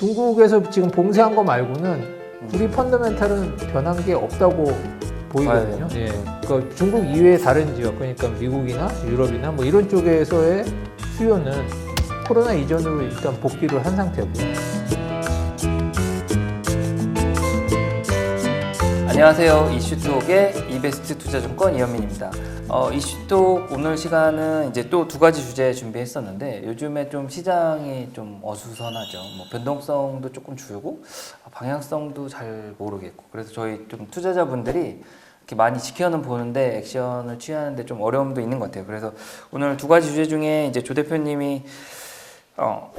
중국에서 지금 봉쇄한 거 말고는 우리 펀더멘탈은 변한 게 없다고 보이거든요. 예. 그러니까 중국 이외의 다른 지역, 그러니까 미국이나 유럽이나 뭐 이런 쪽에서의 수요는 코로나 이전으로 일단 복귀를 한 상태고요. 안녕하세요. 이슈톡의 이베스트 투자증권 이현민입니다. 이슈톡 오늘 시간은 이제 또 두 가지 주제 준비했었는데 요즘에 좀 시장이 좀 어수선하죠. 뭐 변동성도 조금 줄고 방향성도 잘 모르겠고 그래서 저희 좀 투자자분들이 이렇게 많이 지켜는 보는데 액션을 취하는데 좀 어려움도 있는 것 같아요. 그래서 오늘 두 가지 주제 중에 이제 조 대표님이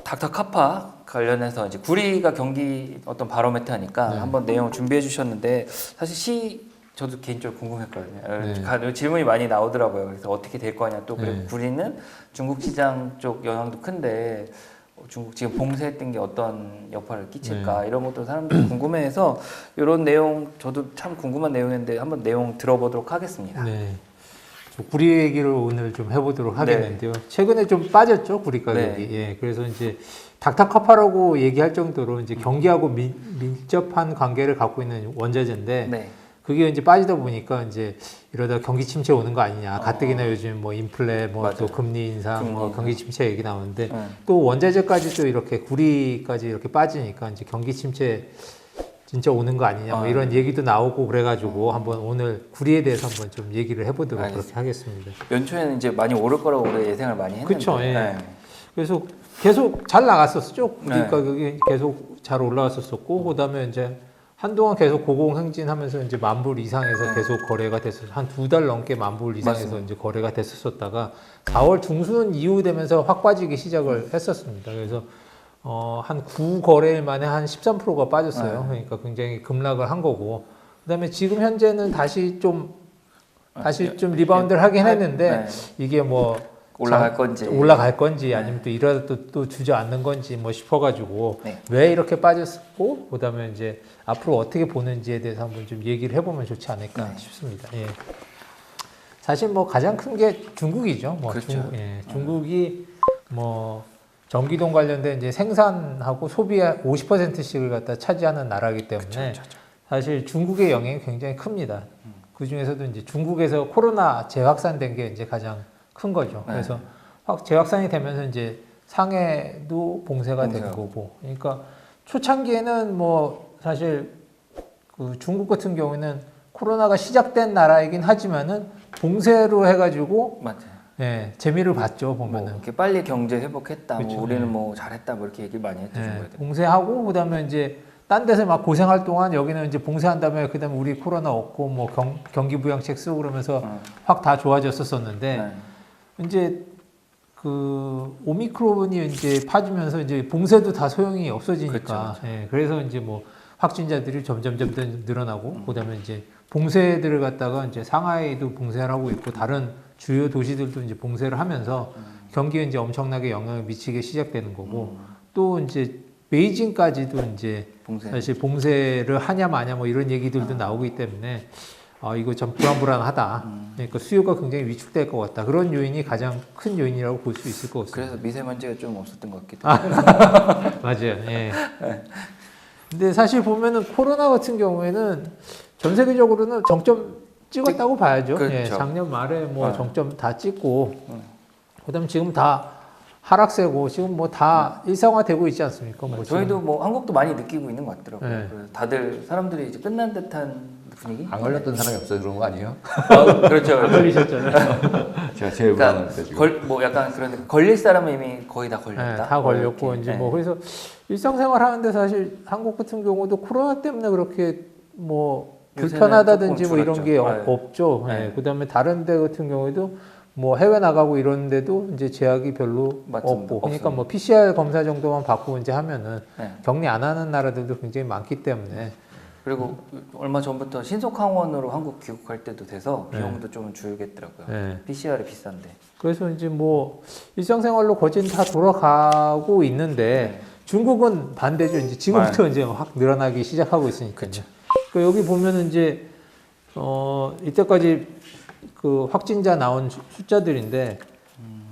닥터카파 관련해서 이제 구리가 경기 어떤 바로메터니까 네. 한번 내용 준비해 주셨는데 사실 저도 개인적으로 궁금했거든요. 네. 질문이 많이 나오더라고요. 그래서 어떻게 될 거냐 또 그리고 네. 구리는 중국 시장 쪽 영향도 큰데 중국 지금 봉쇄했던 게 어떤 여파를 끼칠까 이런 것도 사람들이 궁금해해서 이런 내용 저도 참 궁금한 내용인데 한번 내용 들어보도록 하겠습니다. 네. 구리 얘기를 오늘 좀 해보도록 하겠는데요. 최근에 좀 빠졌죠, 구리 가격이. 예, 그래서 이제 닥터카파라고 얘기할 정도로 이제 경기하고 밀접한 관계를 갖고 있는 원자재인데 그게 이제 빠지다 보니까 이제 이러다 경기 침체 오는 거 아니냐. 가뜩이나 요즘 뭐 인플레, 뭐 또 금리 인상, 뭐 경기 침체 얘기 나오는데 또 원자재까지 또 이렇게 구리까지 이렇게 빠지니까 이제 경기 침체 진짜 오는 거 아니냐 뭐 이런 얘기도 나오고 그래가지고 한번 오늘 구리에 대해서 한번 좀 얘기를 해보도록 그렇게 하겠습니다. 연초에는 이제 많이 오를 거라고 우리가 예상을 많이 했는데 그렇죠. 예. 그래서 계속 잘 나갔었죠. 구리 가격이 계속 잘 올라왔었고 그다음에 이제 한동안 계속 고공행진하면서 이제 10,000불 이상에서 계속 거래가 됐었. 한 2달 넘게 10,000불 이상에서 이제 거래가 됐었다가 4월 중순 이후 되면서 확 빠지기 시작을 했었습니다. 그래서 한 9거래일 만에 한 13%가 빠졌어요. 그러니까 굉장히 급락을 한 거고. 그다음에 지금 현재는 다시 좀 리바운드를 하긴 했는데 이게 뭐 올라갈 건지 아니면 또 이러다 또 주저앉는 건지 뭐 싶어가지고 왜 이렇게 빠졌고 그다음에 이제 앞으로 어떻게 보는지에 대해서 한번 좀 얘기를 해보면 좋지 않을까 싶습니다. 예. 사실 뭐 가장 큰 게 중국이죠. 뭐 그렇죠. 중국이 뭐 전기동 관련된 이제 생산하고 소비의 50%씩을 갖다 차지하는 나라이기 때문에 사실 중국의 영향이 굉장히 큽니다. 그 중에서도 이제 중국에서 코로나 재확산된 게 이제 가장 큰 거죠. 그래서 재확산이 되면서 이제 상해도 봉쇄가 된 거고. 그러니까 초창기에는 뭐 사실 그 중국 같은 경우는 코로나가 시작된 나라이긴 하지만은 봉쇄로 해가지고 예, 재미를 봤죠, 보면은. 이렇게 빨리 경제 회복했다. 그렇죠. 뭐 우리는 뭐 잘했다. 뭐 이렇게 얘기를 많이 했죠. 봉쇄하고 그다음에 이제 딴 데서 막 고생할 동안 여기는 이제 봉쇄한 다음에 그다음에 우리 코로나 없고 뭐 경기 부양책 쓰고 그러면서 확 다 좋아졌었었는데 이제 그 오미크론이 이제 퍼지면서 이제 봉쇄도 다 소용이 없어지니까 그래서 이제 뭐 확진자들이 점점 늘어나고 그다음에 이제 봉쇄들을 갖다가 이제 상하이도 봉쇄를 하고 있고 다른 주요 도시들도 이제 봉쇄를 하면서 경기에 이제 엄청나게 영향을 미치게 시작되는 거고 또 이제 베이징까지도 이제 사실 봉쇄를 하냐 마냐 뭐 이런 얘기들도 나오기 때문에 이거 좀 불안하다. 그러니까 수요가 굉장히 위축될 것 같다. 그런 요인이 가장 큰 요인이라고 볼 수 있을 것 같습니다. 그래서 미세먼지가 좀 없었던 것 같기도 하고. 맞아요. 예. 근데 사실 보면은 코로나 같은 경우에는 전 세계적으로는 정점 찍었다고 봐야죠. 그렇죠. 예, 작년 말에 뭐 정점 다 찍고, 그다음 지금 다 하락세고 지금 뭐 다 일상화되고 있지 않습니까? 뭐 저희도 뭐 한국도 많이 느끼고 있는 것 같더라고요. 그래서 다들 사람들이 이제 끝난 듯한 분위기? 안 걸렸던 사람이 없어서 그런 거 아니에요? 그렇죠. 안 걸리셨잖아요. 제가 제일 불안한데 지금. 뭐 약간 그런 걸릴 사람은 이미 거의 다 걸렸다. 네, 다 걸렸고 이제 뭐 그래서 일상생활 하는데 사실 한국 같은 경우도 코로나 때문에 그렇게 뭐 불편하다든지 뭐 이런 게 없죠. 그다음에 다른 데 같은 경우에도 뭐 해외 나가고 이런데도 이제 제약이 별로 없고 그러니까 뭐 PCR 검사 정도만 받고 이제 하면은 격리 안 하는 나라들도 굉장히 많기 때문에 그리고 얼마 전부터 신속항원으로 한국 귀국할 때도 돼서 비용도 좀 줄겠더라고요. PCR이 비싼데. 그래서 이제 뭐 일상생활로 거진 다 돌아가고 있는데 중국은 반대죠. 이제 지금부터 이제 확 늘어나기 시작하고 있으니까요. 그러니까 여기 보면은 이제 이때까지 그 확진자 나온 숫자들인데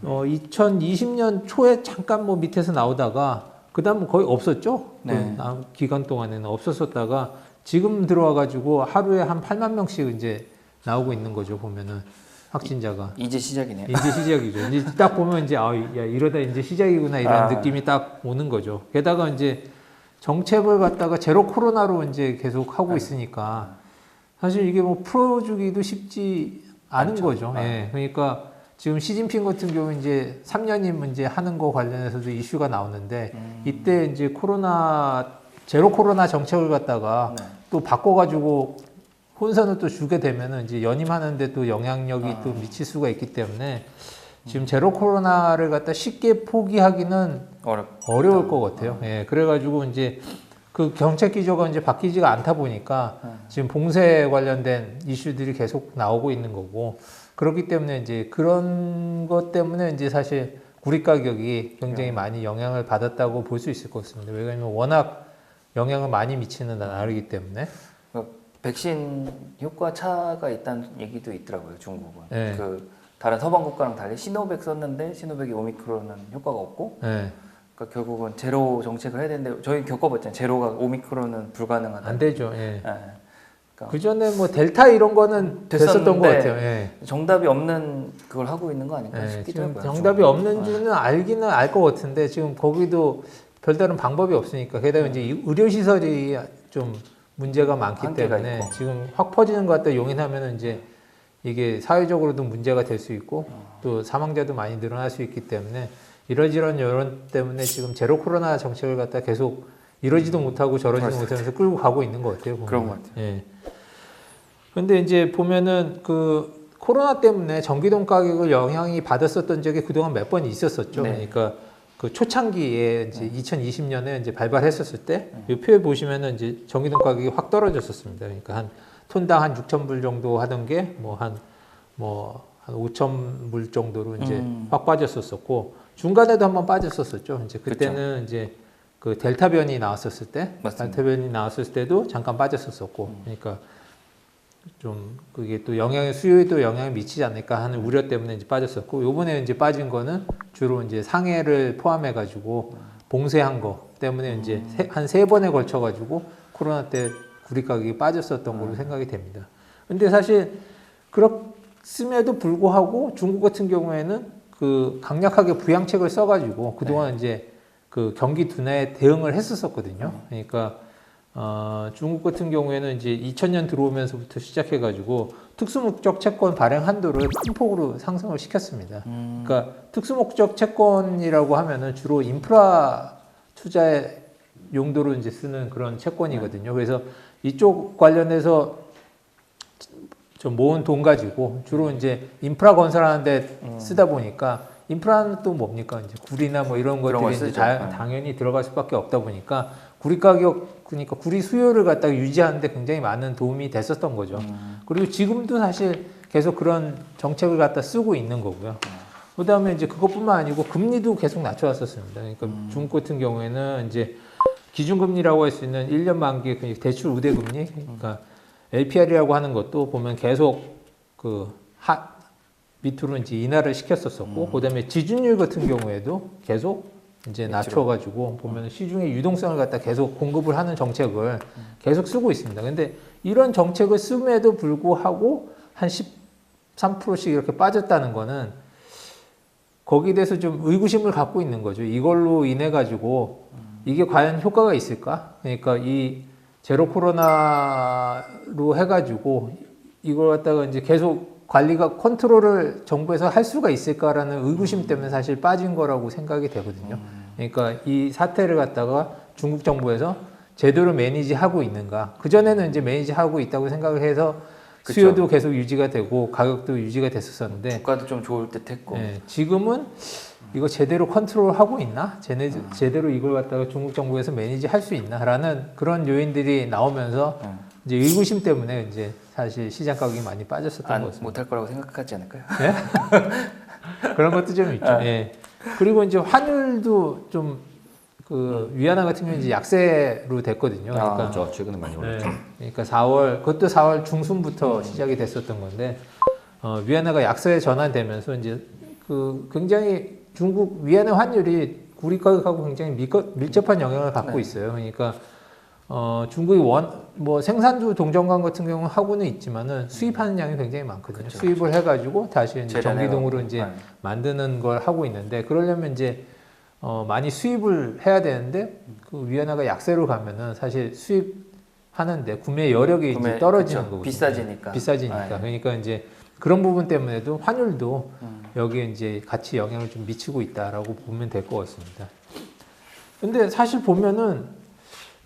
2020년 초에 잠깐 뭐 밑에서 나오다가 그다음 거의 없었죠. 네. 그 기간 동안에는 없었었다가 지금 들어와가지고 하루에 한 8만 명씩 이제 나오고 있는 거죠. 보면은 확진자가 이제 시작이네요. 이제 시작이죠. 이제 딱 보면 이제 야 이러다 이제 시작이구나 이런 느낌이 딱 오는 거죠. 게다가 이제 정책을 갖다가 제로 코로나로 이제 계속 하고 있으니까 사실 이게 뭐 풀어주기도 쉽지 않은 거죠. 예. 그러니까 지금 시진핑 같은 경우 이제 3년임 이제 하는 거 관련해서도 이슈가 나오는데 이때 이제 제로 코로나 정책을 갖다가 네. 또 바꿔가지고 혼선을 또 주게 되면은 이제 연임하는데 또 영향력이 또 미칠 수가 있기 때문에 지금 제로 코로나를 갖다 쉽게 포기하기는 어려울 것 같아요. 예. 그래가지고 이제 그 정책 기조가 이제 바뀌지가 않다 보니까 지금 봉쇄 관련된 이슈들이 계속 나오고 있는 거고 그렇기 때문에 이제 그런 것 때문에 이제 사실 구리 가격이 굉장히 많이 영향을 받았다고 볼 수 있을 것 같습니다. 왜냐하면 워낙 영향을 많이 미치는 나라이기 때문에. 백신 효과 차가 있다는 얘기도 있더라고요. 중국은. 네. 그 다른 서방 국가랑 달리 시노백 썼는데 시노백이 오미크론은 효과가 없고 네. 그러니까 결국은 제로 정책을 해야 되는데 저희 겪어봤잖아요. 제로가 오미크론은 불가능하다. 안 되죠. 예. 그러니까 그 전에 뭐 델타 이런 거는 됐었던 것 됐었는데 같아요. 예. 정답이 없는 그걸 하고 있는 거 아닐까 예. 싶기도 지금 하고요. 정답이 없는 줄은 알기는 알 것 같은데 지금 거기도 별다른 방법이 없으니까 게다가 이제 의료 시설이 좀 문제가 많기 한계가 때문에 있고. 지금 확 퍼지는 것 같다 용인하면은 이제 이게 사회적으로도 문제가 될 수 있고 또 사망자도 많이 늘어날 수 있기 때문에 이러지런 여론 때문에 지금 제로 코로나 정책을 갖다 계속 이러지도 못하고 저러지도 못하면서 끌고 가고 있는 것 같아요. 보면. 그런 것 같아요. 예. 근데 이제 보면은 그 코로나 때문에 전기돈 가격을 영향이 받았었던 적이 그동안 몇 번 있었었죠. 네. 그러니까 그 초창기에 이제 2020년에 이제 발발했었을 때 이 표에 보시면은 이제 전기돈 가격이 확 떨어졌었습니다. 그러니까 한 톤당 한 6,000불 정도 하던 게 한 5,000불 정도로 이제 확 빠졌었고 중간에도 한번 빠졌었었죠. 이제 그때는 이제 그 델타 변이 나왔었을 때, 맞습니다. 델타 변이 나왔을 때도 잠깐 빠졌었었고, 그러니까 좀 그게 또 수요에도 영향을 미치지 않을까 하는 우려 때문에 이제 빠졌었고, 요번에 이제 빠진 거는 주로 이제 상해를 포함해 가지고 봉쇄한 거 때문에 이제 한 3번에 걸쳐 가지고 코로나 때 구리 가격이 빠졌었던 걸로 생각이 됩니다. 근데 사실 그렇음에도 불구하고 중국 같은 경우에는 그 강력하게 부양책을 써가지고 그동안 이제 그 경기 둔화에 대응을 했었거든요. 그러니까 중국 같은 경우에는 이제 2000년 들어오면서부터 시작해가지고 특수목적 채권 발행 한도를 큰 폭으로 상승을 시켰습니다. 그러니까 특수목적 채권이라고 하면은 주로 인프라 투자의 용도로 이제 쓰는 그런 채권이거든요. 그래서 이쪽 관련해서 좀 모은 돈 가지고 주로 이제 인프라 건설하는데 쓰다 보니까 인프라는 또 뭡니까 이제 구리나 뭐 이런 것들이 이제 당연히 들어갈 수밖에 없다 보니까 구리 가격 그러니까 구리 수요를 갖다가 유지하는데 굉장히 많은 도움이 됐었던 거죠. 그리고 지금도 사실 계속 그런 정책을 갖다 쓰고 있는 거고요. 그다음에 이제 그것뿐만 아니고 금리도 계속 낮춰왔었습니다. 그러니까 중국 같은 경우에는 이제 기준금리라고 할 수 있는 1년 만기 대출 우대금리, 그러니까 LPR이라고 하는 것도 보면 계속 밑으로 이제 인하를 시켰었고, 그다음에 지준율 같은 경우에도 계속 이제 낮춰가지고 보면 시중의 유동성을 갖다 계속 공급을 하는 정책을 계속 쓰고 있습니다. 근데 이런 정책을 쓰면에도 불구하고 한 13%씩 이렇게 빠졌다는 거는 거기에 대해서 좀 의구심을 갖고 있는 거죠. 이걸로 인해 가지고 이게 과연 효과가 있을까? 그러니까 이 제로 코로나로 해가지고 이걸 갖다가 이제 계속 관리가 컨트롤을 정부에서 할 수가 있을까라는 의구심 때문에 사실 빠진 거라고 생각이 되거든요. 그러니까 이 사태를 갖다가 중국 정부에서 제대로 매니지하고 있는가? 그 전에는 이제 매니지하고 있다고 생각을 해서 수요도 계속 유지가 되고 가격도 유지가 됐었는데 주가도 좀 좋을 듯했고 지금은 이거 제대로 컨트롤하고 있나? 제대로 이걸 갖다가 중국 정부에서 매니지할 수 있나라는 그런 요인들이 나오면서 이제 의구심 때문에 이제 사실 시장 가격이 많이 빠졌었던 것 같습니다. 못할 거라고 생각하지 않을까요? 예? 그런 것도 좀 있죠. 예. 그리고 이제 환율도 좀 위안화 같은 경우는 이제 약세로 됐거든요. 그러니까 그렇죠. 최근에 많이 올랐죠. 그러니까 그것도 4월 중순부터 시작이 됐었던 건데 위안화가 약세에 전환되면서 이제 굉장히 중국 위안화 환율이 구리 가격하고 굉장히 밀접한 영향을 갖고 네. 있어요. 그러니까 중국이 뭐 생산주 동정관 같은 경우는 하고는 있지만은 수입하는 양이 굉장히 많거든요. 그쵸, 수입을 해가지고 다시 이제 전기동으로 재련해가지고. 이제 네. 만드는 걸 하고 있는데 그러려면 이제 많이 수입을 해야 되는데 그 위안화가 약세로 가면은 사실 수입하는데 구매 여력이 이제 떨어지는 그쵸. 거거든요. 비싸지니까. 비싸지니까. 네. 그러니까 이제 그런 부분 때문에도 환율도 여기에 이제 같이 영향을 좀 미치고 있다라고 보면 될 것 같습니다. 근데 사실 보면은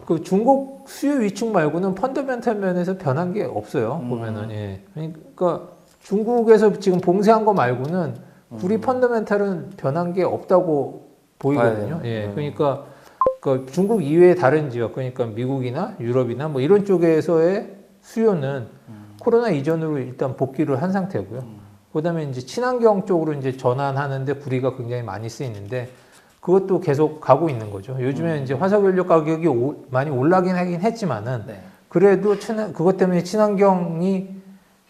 그 중국 수요 위축 말고는 펀더멘탈 면에서 변한 게 없어요. 보면은 예. 그러니까 중국에서 지금 봉쇄한 거 말고는 구리 펀더멘탈은 변한 게 없다고 보이거든요. 예. 그러니까 그 중국 이외의 다른 지역, 그러니까 미국이나 유럽이나 뭐 이런 쪽에서의 수요는 코로나 이전으로 일단 복귀를 한 상태고요. 그다음에 이제 친환경 쪽으로 이제 전환하는데 구리가 굉장히 많이 쓰이는데 그것도 계속 가고 있는 거죠. 요즘에 이제 화석연료 가격이 많이 올라긴 하긴 했지만은 네. 그래도 그것 때문에 친환경이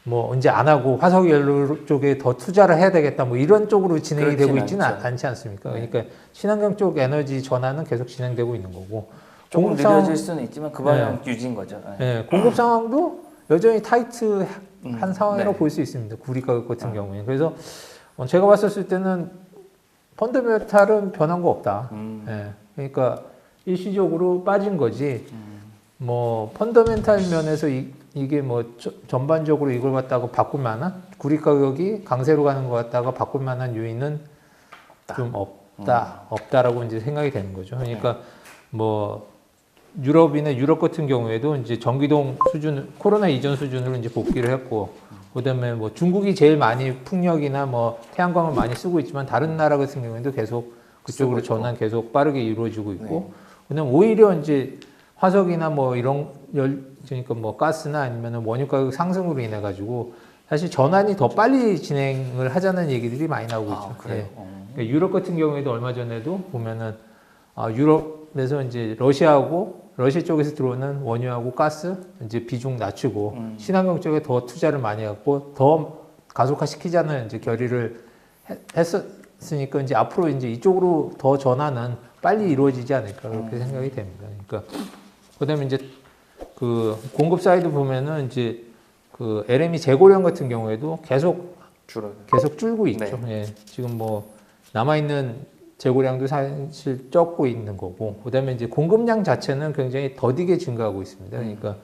뭐 이제 안 하고 화석연료 쪽에 더 투자를 해야 되겠다 뭐 이런 쪽으로 진행이 되고 그렇진 있지는 않죠. 않지 않습니까? 네. 그러니까 친환경 쪽 에너지 전환은 계속 진행되고 있는 거고 조금 공급 상황- 느려질 수는 있지만 그 방향 유지인 거죠. 네. 예, 공급 상황도 여전히 타이트한 상황이라고 네. 볼 수 있습니다. 구리 가격 같은 경우에. 그래서 제가 봤었을 때는 펀더멘탈은 변한 거 없다. 예, 그러니까 일시적으로 빠진 거지. 뭐 펀더멘탈 면에서 이게 뭐 전반적으로 이걸 갖다가 바꿀 만한 구리 가격이 강세로 가는 것 같다가 바꿀 만한 요인은 좀 없다라고 이제 생각이 되는 거죠. 그러니까 뭐 유럽 같은 경우에도 이제 전기동 수준, 코로나 이전 수준으로 이제 복귀를 했고, 그다음에 뭐 중국이 제일 많이 풍력이나 뭐 태양광을 많이 쓰고 있지만 다른 나라 같은 경우에도 계속 그쪽으로 전환 계속 빠르게 이루어지고 있고, 그다음 오히려 이제 화석이나 뭐 이런 그러니까 뭐 가스나 아니면 원유 가격 상승으로 인해 가지고 사실 전환이 더 빨리 진행을 하자는 얘기들이 많이 나오고 있죠. 그래요? 예. 그러니까 유럽 같은 경우에도 얼마 전에도 보면은 유럽에서 이제 러시아 쪽에서 들어오는 원유하고 가스 이제 비중 낮추고 친환경 쪽에 더 투자를 많이 했고 더 가속화시키자는 이제 결의를 했었으니까 이제 앞으로 이제 이쪽으로 더 전환은 빨리 이루어지지 않을까 그렇게 생각이 됩니다. 그러니까 그다음에 이제 그 공급 사이드 보면은 이제 그 LME 재고량 같은 경우에도 계속 줄고 있죠. 예. 지금 뭐 남아있는 재고량도 사실 적고 있는 거고, 그다음에 이제 공급량 자체는 굉장히 더디게 증가하고 있습니다. 그러니까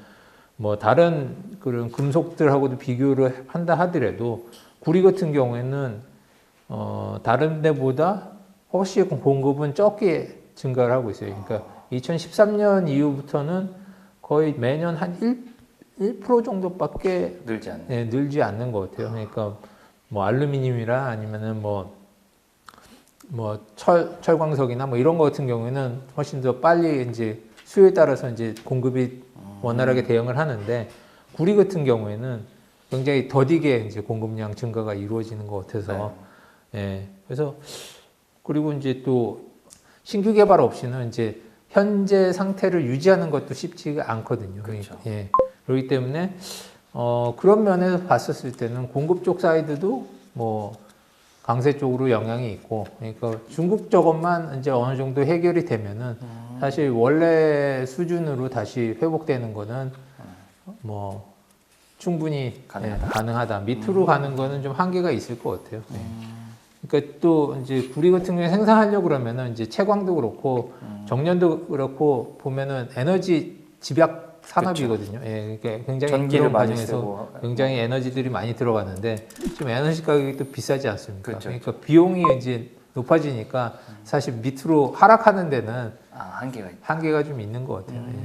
뭐 다른 그런 금속들하고도 비교를 한다 하더라도 구리 같은 경우에는 다른 데보다 훨씬 공급은 적게 증가를 하고 있어요. 그러니까 2013년 이후부터는 거의 매년 한 1% 정도밖에 늘지 않는 것 같아요. 그러니까 뭐 알루미늄이라 아니면은 뭐 철광석이나 뭐 이런 거 같은 경우에는 훨씬 더 빨리 이제 수요에 따라서 이제 공급이 원활하게 대응을 하는데 구리 같은 경우에는 굉장히 더디게 이제 공급량 증가가 이루어지는 것 같아서 예. 그래서 그리고 이제 또 신규 개발 없이는 이제 현재 상태를 유지하는 것도 쉽지가 않거든요. 그렇죠. 예. 그렇기 때문에 그런 면에서 봤었을 때는 공급 쪽 사이드도 뭐 강세 쪽으로 영향이 있고, 그러니까 중국 저것만 이제 어느 정도 해결이 되면은 사실 원래 수준으로 다시 회복되는 거는 뭐 충분히 가능하다. 밑으로 가는 거는 좀 한계가 있을 것 같아요. 그러니까 또 이제 구리 같은 경우에 생산하려고 그러면은 이제 채광도 그렇고 정년도 그렇고 보면은 에너지 집약 산업이거든요. 예, 그러니까 굉장히 전기를 그런 많이 과정에서 쓰고 굉장히 에너지들이 많이 들어가는데 지금 에너지 가격이 또 비싸지 않습니까? 그렇죠. 그러니까 비용이 이제 높아지니까 사실 밑으로 하락하는 데는 한계가 좀 있는 것 같아요. 예.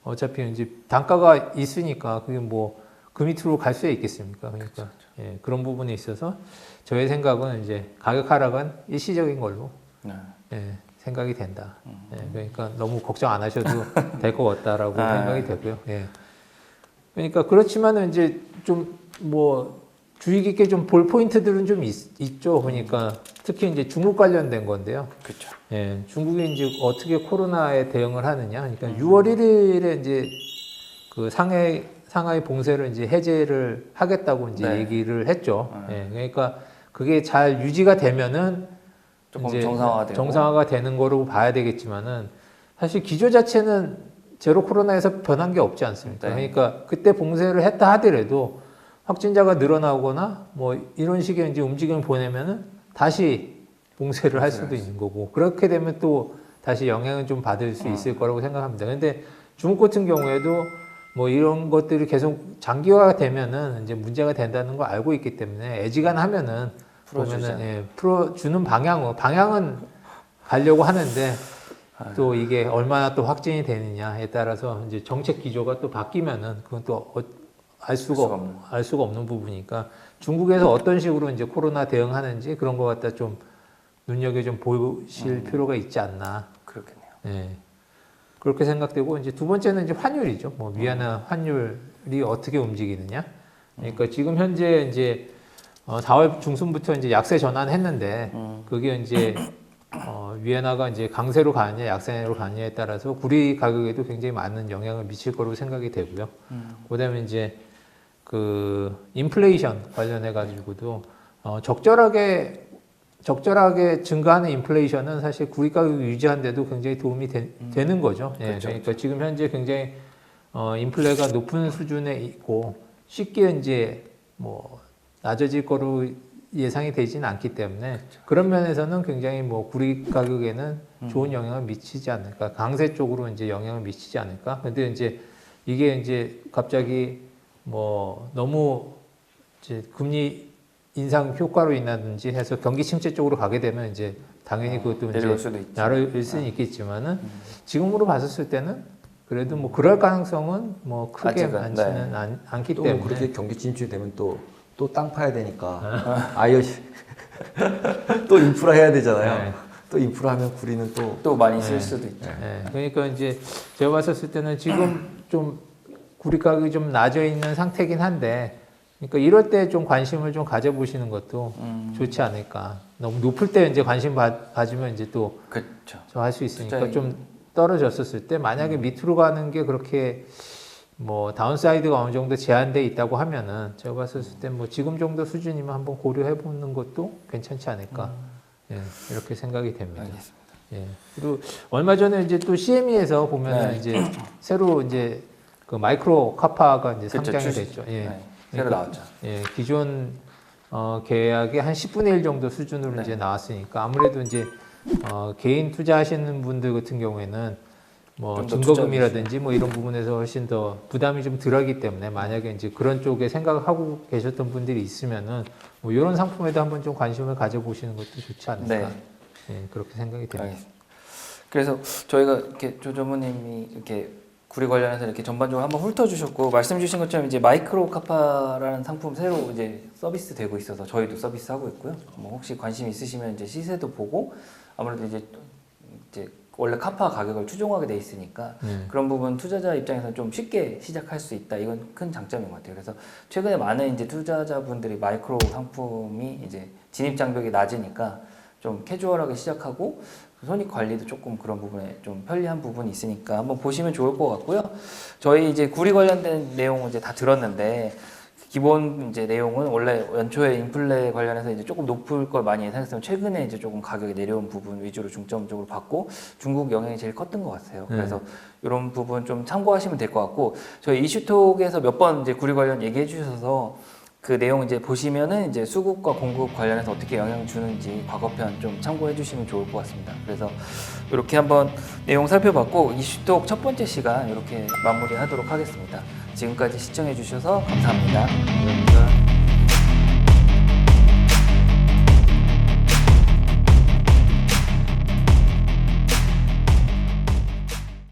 어차피 이제 단가가 있으니까 그게 뭐 그 밑으로 갈 수 있겠습니까? 그러니까 예, 그런 부분에 있어서 저의 생각은 이제 가격 하락은 일시적인 걸로 예, 생각이 된다. 예, 그러니까 너무 걱정 안 하셔도 될 것 같다라고 생각이 되고요. 예. 그러니까 그렇지만은 이제 좀 뭐 주의 깊게 좀 볼 포인트들은 좀 있죠. 그러니까 특히 이제 중국 관련된 건데요. 그렇죠. 예, 중국이 이제 어떻게 코로나에 대응을 하느냐. 그러니까 6월 1일에 이제 그 상하이 봉쇄를 이제 해제를 하겠다고 이제 얘기를 했죠. 예, 그러니까 그게 잘 유지가 되면은 조금 이제 정상화되고 정상화가 되는 거로 봐야 되겠지만은 사실 기조 자체는 제로 코로나에서 변한 게 없지 않습니까? 네. 그러니까 그때 봉쇄를 했다 하더라도 확진자가 늘어나거나 뭐 이런 식의 이제 움직임을 보내면은 다시 봉쇄를 할 수도 있는 거고 그렇게 되면 또 다시 영향을 좀 받을 수 있을 거라고 생각합니다. 근데 중국 같은 경우에도 뭐 이런 것들이 계속 장기화가 되면은 이제 문제가 된다는 걸 알고 있기 때문에 애지간하면은 풀어주자. 보면은 예, 풀어주는 방향은 가려고 하는데 또 이게 얼마나 또 확진이 되느냐에 따라서 이제 정책 기조가 또 바뀌면은 그건 또 알 수가 없는 부분이니까 중국에서 어떤 식으로 이제 코로나 대응하는지 그런 것 갖다 좀 눈여겨 좀 보실 필요가 있지 않나. 그렇겠네요. 예. 그렇게 생각되고 이제 두 번째는 이제 환율이죠. 뭐 위안화 환율이 어떻게 움직이느냐. 그러니까 지금 현재 이제 4월 중순부터 이제 약세 전환했는데 그게 이제 위안화가 이제 강세로 가느냐 약세로 가느냐에 따라서 구리 가격에도 굉장히 많은 영향을 미칠 거로 생각이 되고요. 그다음에 이제 그 인플레이션 관련해 가지고도 적절하게 증가하는 인플레이션은 사실 구리 가격을 유지하는데도 굉장히 도움이 되는 거죠. 예, 그렇죠. 그러니까 지금 현재 굉장히 인플레가 높은 수준에 있고 쉽게 이제 뭐 낮아질 거로 예상이 되지는 않기 때문에 그런 면에서는 굉장히 뭐 구리 가격에는 좋은 영향을 미치지 않을까, 강세 쪽으로 이제 영향을 미치지 않을까. 근데 이제 이게 이제 갑자기 뭐 너무 이제 금리 인상 효과로 인하든지 해서 경기 침체 쪽으로 가게 되면 이제 당연히 그것도 내려올 이제 수도 있죠. 나를 수는 있겠지만은 지금으로 봤을 때는 그래도 뭐 그럴 가능성은 뭐 크게 아직은, 많지는 않기 또 때문에 그렇게 경기 진출되면 또 땅 파야 되니까 IOC 또 인프라 해야 되잖아요. 네. 또 인프라 하면 구리는 또 많이 쓸 수도 있죠. 네, 그러니까 이제 제가 봤을 때는 지금 좀 구리 가격이 좀 낮아 있는 상태긴 한데, 그러니까 이럴 때 좀 관심을 좀 가져보시는 것도 좋지 않을까. 너무 높을 때 이제 관심 가지면 이제 또 그렇죠. 할 수 있으니까 투자액이- 좀 떨어졌었을 때 만약에 밑으로 가는 게 그렇게 뭐 다운사이드가 어느 정도 제한돼 있다고 하면은 제가 봤을 때 뭐 지금 정도 수준이면 한번 고려해 보는 것도 괜찮지 않을까. 예, 이렇게 생각이 됩니다. 알겠습니다. 예. 그리고 얼마 전에 이제 또 CME에서 보면은 네. 이제 새로 이제 그 마이크로 카파가 이제 그렇죠. 상장이 출시- 됐죠. 예. 네, 새로 나왔죠. 예, 기존 계약의 한 10분의 1 정도 수준으로 네. 이제 나왔으니까 아무래도 이제 개인 투자하시는 분들 같은 경우에는 뭐 좀더 증거금이라든지 뭐 이런 부분에서 훨씬 더 부담이 좀 덜하기 때문에 만약에 이제 그런 쪽에 생각을 하고 계셨던 분들이 있으면은 뭐 이런 상품에도 한번 좀 관심을 가져보시는 것도 좋지 않을까. 네. 예, 그렇게 생각이 됩니다. 알겠습니다. 그래서 저희가 이렇게 조 전무님이 이렇게 구리 관련해서 이렇게 전반적으로 한번 훑어주셨고 말씀 주신 것처럼 이제 마이크로 카파라는 상품 새로 이제 서비스 되고 있어서 저희도 서비스 하고 있고요. 뭐 혹시 관심 있으시면 이제 시세도 보고 아무래도 이제 원래 카파 가격을 추종하게 돼 있으니까 그런 부분 투자자 입장에서 좀 쉽게 시작할 수 있다. 이건 큰 장점인 것 같아요. 그래서 최근에 많은 이제 투자자분들이 마이크로 상품이 이제 진입 장벽이 낮으니까 좀 캐주얼하게 시작하고 손익 관리도 조금 그런 부분에 좀 편리한 부분이 있으니까 한번 보시면 좋을 것 같고요. 저희 이제 구리 관련된 내용은 이제 다 들었는데 기본 이제 내용은 원래 연초에 인플레 관련해서 이제 조금 높을 걸 많이 예상했으면 최근에 이제 조금 가격이 내려온 부분 위주로 중점적으로 봤고 중국 영향이 제일 컸던 것 같아요. 그래서 이런 부분 좀 참고하시면 될 것 같고 저희 이슈톡에서 몇 번 이제 구리 관련 얘기해 주셔서 그 내용 이제 보시면은 이제 수급과 공급 관련해서 어떻게 영향 주는지 과거편 좀 참고해 주시면 좋을 것 같습니다. 그래서 이렇게 한번 내용 살펴봤고 이슈톡 첫 번째 시간 이렇게 마무리하도록 하겠습니다. 지금까지 시청해 주셔서 감사합니다. 감사합니다.